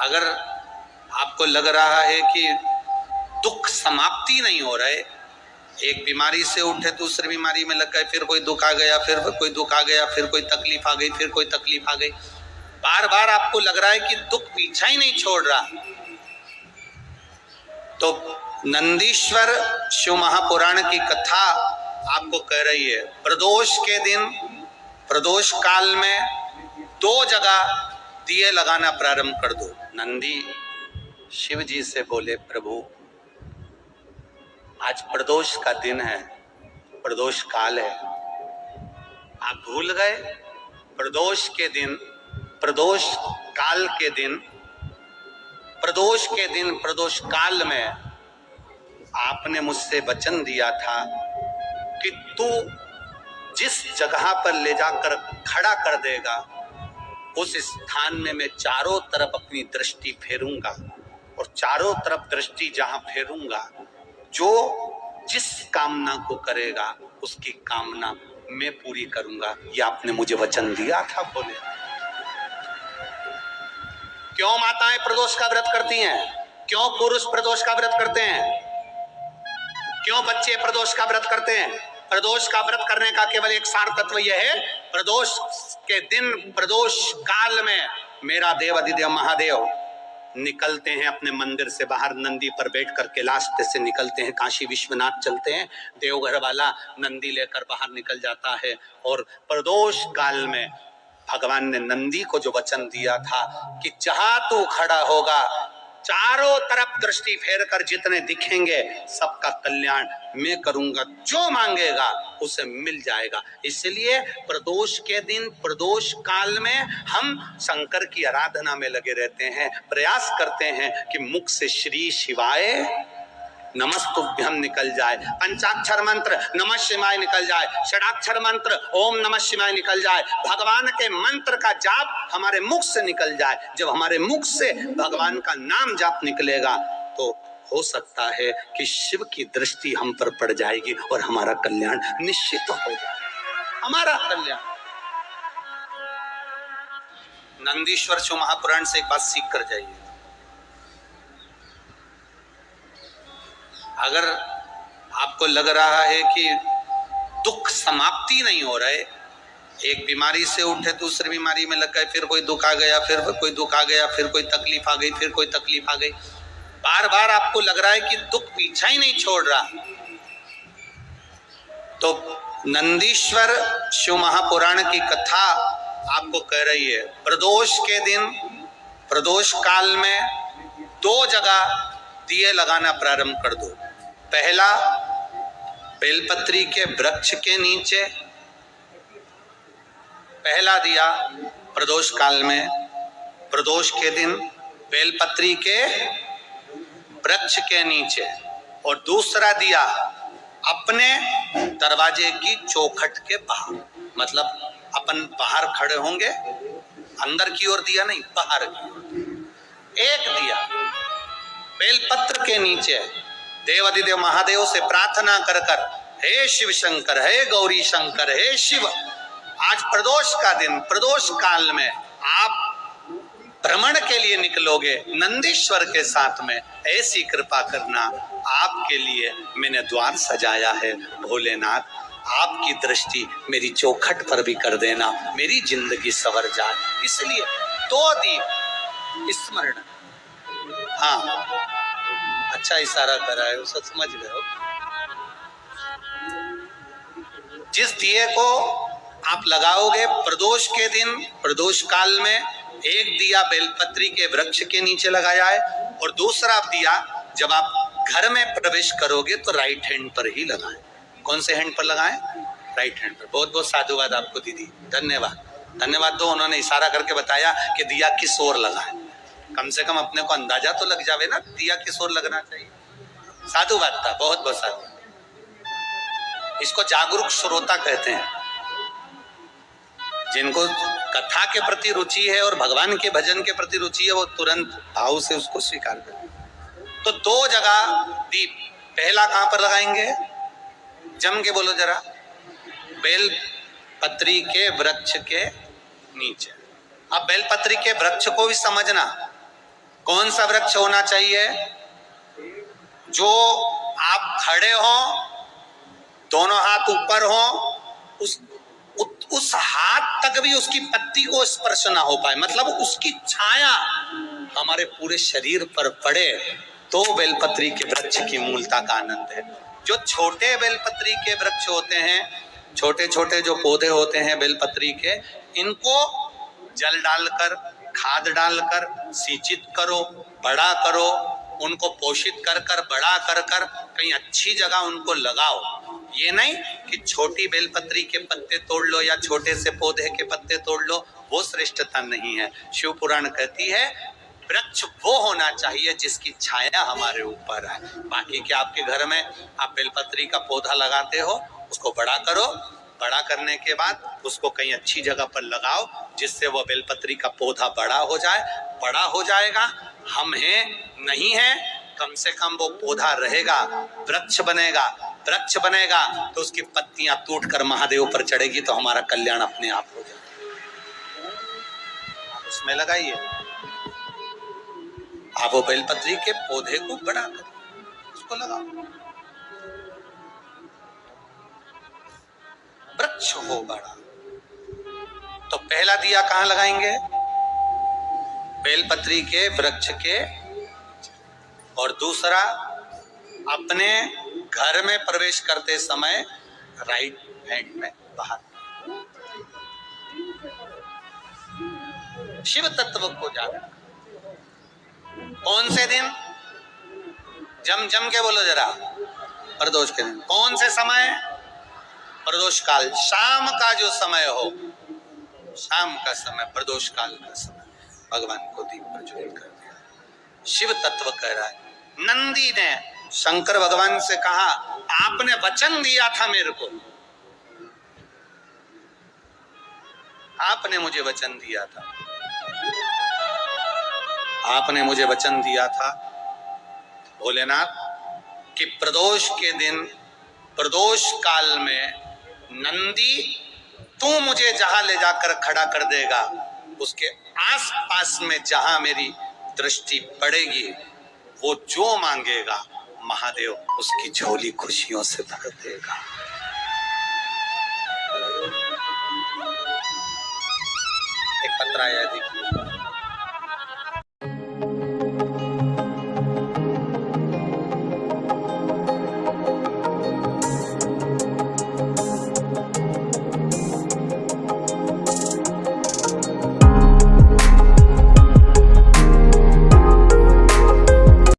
अगर आपको लग रहा है कि दुख समाप्ति नहीं हो रहे, एक बीमारी से उठे दूसरी बीमारी में लग गए, फिर कोई दुख आ गया, फिर कोई दुख आ गया, फिर कोई तकलीफ आ गई, फिर कोई तकलीफ आ गई, बार बार आपको लग रहा है कि दुख पीछा ही नहीं छोड़ रहा, तो नंदीश्वर शिव महापुराण की कथा आपको कह रही है, प्रदोष के दिन, प्रदोष काल में 2 जगह दिए लगाना प्रारंभ कर दो। नंदी शिव जी से बोले, प्रभु आज प्रदोष का दिन है, प्रदोष काल है, आप भूल गए? प्रदोष के दिन, प्रदोष काल के दिन, प्रदोष के दिन, प्रदोष काल में आपने मुझसे वचन दिया था कि तू जिस जगह पर ले जाकर खड़ा कर देगा उस स्थान में मैं चारों तरफ अपनी दृष्टि फेरूंगा, और चारों तरफ दृष्टि जहां फेरूंगा, जो जिस कामना को करेगा उसकी कामना मैं पूरी करूंगा। ये आपने मुझे वचन दिया था। बोले क्यों माताएं प्रदोष का व्रत करती हैं? क्यों पुरुष प्रदोष का व्रत करते हैं? क्यों बच्चे प्रदोष का व्रत करते हैं? प्रदोष का व्रत करने का केवल एक सार तत्व यह है, प्रदोष के दिन, प्रदोष काल में मेरा देव अधिदेव महादेव निकलते हैं अपने मंदिर से बाहर, नंदी पर बैठकर कैलाश से निकलते हैं, काशी विश्वनाथ चलते हैं, देवघर वाला नंदी लेकर बाहर निकल जाता है। और प्रदोष काल में भगवान ने नंदी को जो वचन दिया था कि जहां तू खड़ा होगा चारों तरफ दृष्टि फेर कर जितने दिखेंगे सबका कल्याण मैं करूंगा, जो मांगेगा उसे मिल जाएगा। इसलिए प्रदोष के दिन, प्रदोष काल में हम शंकर की आराधना में लगे रहते हैं, प्रयास करते हैं कि मुख से श्री शिवाय नमस्तुभ्यम निकल जाए, पंचाक्षर मंत्र नमः शिवाय निकल जाए, षडाक्षर मंत्र ओम नमः शिवाय निकल जाए, भगवान के मंत्र का जाप हमारे मुख से निकल जाए। जब हमारे मुख से भगवान का नाम जाप निकलेगा तो हो सकता है कि शिव की दृष्टि हम पर पड़ जाएगी और हमारा कल्याण निश्चित हो जाएगा, हमारा कल्याण। नंदीश्वर शिव महापुराण से एक बात सीख कर जाइए। अगर आपको लग रहा है कि दुख समाप्ति नहीं हो रहे, एक बीमारी से उठे दूसरी बीमारी में लग गए, फिर कोई दुख आ गया, फिर कोई दुख आ गया, फिर कोई तकलीफ आ गई, फिर कोई तकलीफ आ गई, बार बार आपको लग रहा है कि दुख पीछा ही नहीं छोड़ रहा, तो नंदीश्वर शिव महापुराण की कथा आपको कह रही है, प्रदोष के दिन, प्रदोष काल में 2 जगह दिए लगाना प्रारंभ कर दो। पहला बेलपत्री के वृक्ष के नीचे, पहला दिया प्रदोष काल में, प्रदोष के दिन बेलपत्री के वृक्ष के नीचे, और दूसरा दिया अपने दरवाजे की चौखट के बाहर, मतलब अपन बाहर खड़े होंगे, अंदर की ओर दिया नहीं, बाहर की ओर एक दिया बेलपत्र के नीचे, देवाधिदेव महादेव से प्रार्थना कर कर, हे शिव शंकर, हे गौरी शंकर, हे शिव, आज प्रदोष का दिन, प्रदोष काल में आप भ्रमण के लिए निकलोगे नंदीश्वर के साथ में, ऐसी कृपा करना, आपके लिए मैंने द्वार सजाया है, भोलेनाथ आपकी दृष्टि मेरी चौखट पर भी कर देना, मेरी जिंदगी संवर जाए। इसलिए 2 दीप स्मरण। हाँ, अच्छा इशारा करा है, उसे समझ गए हो। जिस दिए को आप लगाओगे प्रदोष के दिन, प्रदोष काल में, एक दिया बेलपत्री के वृक्ष के नीचे लगाया है, और दूसरा दिया जब आप घर में प्रवेश करोगे तो राइट हैंड पर ही लगाएं। कौन से हैंड पर लगाएं? राइट हैंड पर। बहुत बहुत साधुवाद आपको दीदी, धन्यवाद, धन्यवाद दो। उन्होंने इशारा करके बताया कि दिया किस ओर लगाएं, कम से कम अपने को अंदाजा तो लग जावे ना दिया किस ओर लगना चाहिए। साधुवाद था, बहुत बहुत साधु। इसको जागरूक श्रोता कहते हैं, जिनको कथा के प्रति रुचि है और भगवान के भजन के प्रति रुचि है, वो तुरंत भाव से उसको स्वीकार करें। तो 2 जगह दीप, पहला कहां पर लगाएंगे? जम के बोलो जरा, बेल पत्री के वृक्ष के नीचे। अब बेलपत्री के वृक्ष को भी समझना, कौन सा वृक्ष होना चाहिए? जो आप खड़े हो, दोनों हाथ ऊपर हो, उस हाथ तक भी उसकी पत्ती को स्पर्श ना हो पाए, मतलब उसकी छाया हमारे पूरे शरीर पर पड़े, तो बेलपत्री के वृक्ष की मूलता का आनंद है। जो छोटे बेलपत्री के वृक्ष होते हैं, छोटे छोटे जो पौधे होते हैं बेलपत्री के, इनको जल डालकर, खाद डालकर सिंचित करो, बड़ा करो, उनको पोषित कर कर बड़ा कर कर कहीं अच्छी जगह उनको लगाओ। ये नहीं कि छोटी बेलपत्री के पत्ते तोड़ लो या छोटे से पौधे के पत्ते तोड़ लो, वो श्रेष्ठता नहीं है। शिव पुराण कहती है वृक्ष वो होना चाहिए जिसकी छाया हमारे ऊपर है। बाकी क्या आपके घर में आप बेलपत्री का पौधा लगाते हो, उसको बड़ा करो, बड़ा करने के बाद उसको कहीं अच्छी जगह पर लगाओ जिससे वो बेलपत्री का पौधा बड़ा हो जाए। बड़ा हो जाएगा, हम हैं नहीं है, कम से कम वो पौधा रहेगा, वृक्ष बनेगा। वृक्ष बनेगा तो उसकी पत्तियां टूट कर महादेव पर चढ़ेगी, तो हमारा कल्याण अपने आप हो जाएगा। आप उसमें लगाइए, आप वो बेलपत्री के पौधे को बड़ा करो, उसको लगाओ, वृक्ष हो बड़ा। तो पहला दिया कहां लगाएंगे? बेलपत्री के वृक्ष के। और दूसरा, अपने घर में प्रवेश करते समय राइट हैंड में बाहर। शिव तत्व को जाना। कौन से दिन? जम के बोलो जरा। प्रदोष के दिन। कौन से समय? प्रदोष काल, शाम का जो समय हो, शाम का समय, प्रदोष काल का समय, भगवान को दीप प्रज्वलित कर दिया। शिव तत्व कह रहा है। नंदी ने शंकर भगवान से कहा, आपने वचन दिया था मेरे को, आपने मुझे वचन दिया था, आपने मुझे वचन दिया था भोलेनाथ कि प्रदोष के दिन, प्रदोष काल में नंदी तू मुझे जहां ले जाकर खड़ा कर देगा, उसके आसपास में जहां मेरी दृष्टि पड़ेगी, वो जो मांगेगा महादेव उसकी झोली खुशियों से भर देगा। एक पत्र आया, देखिए।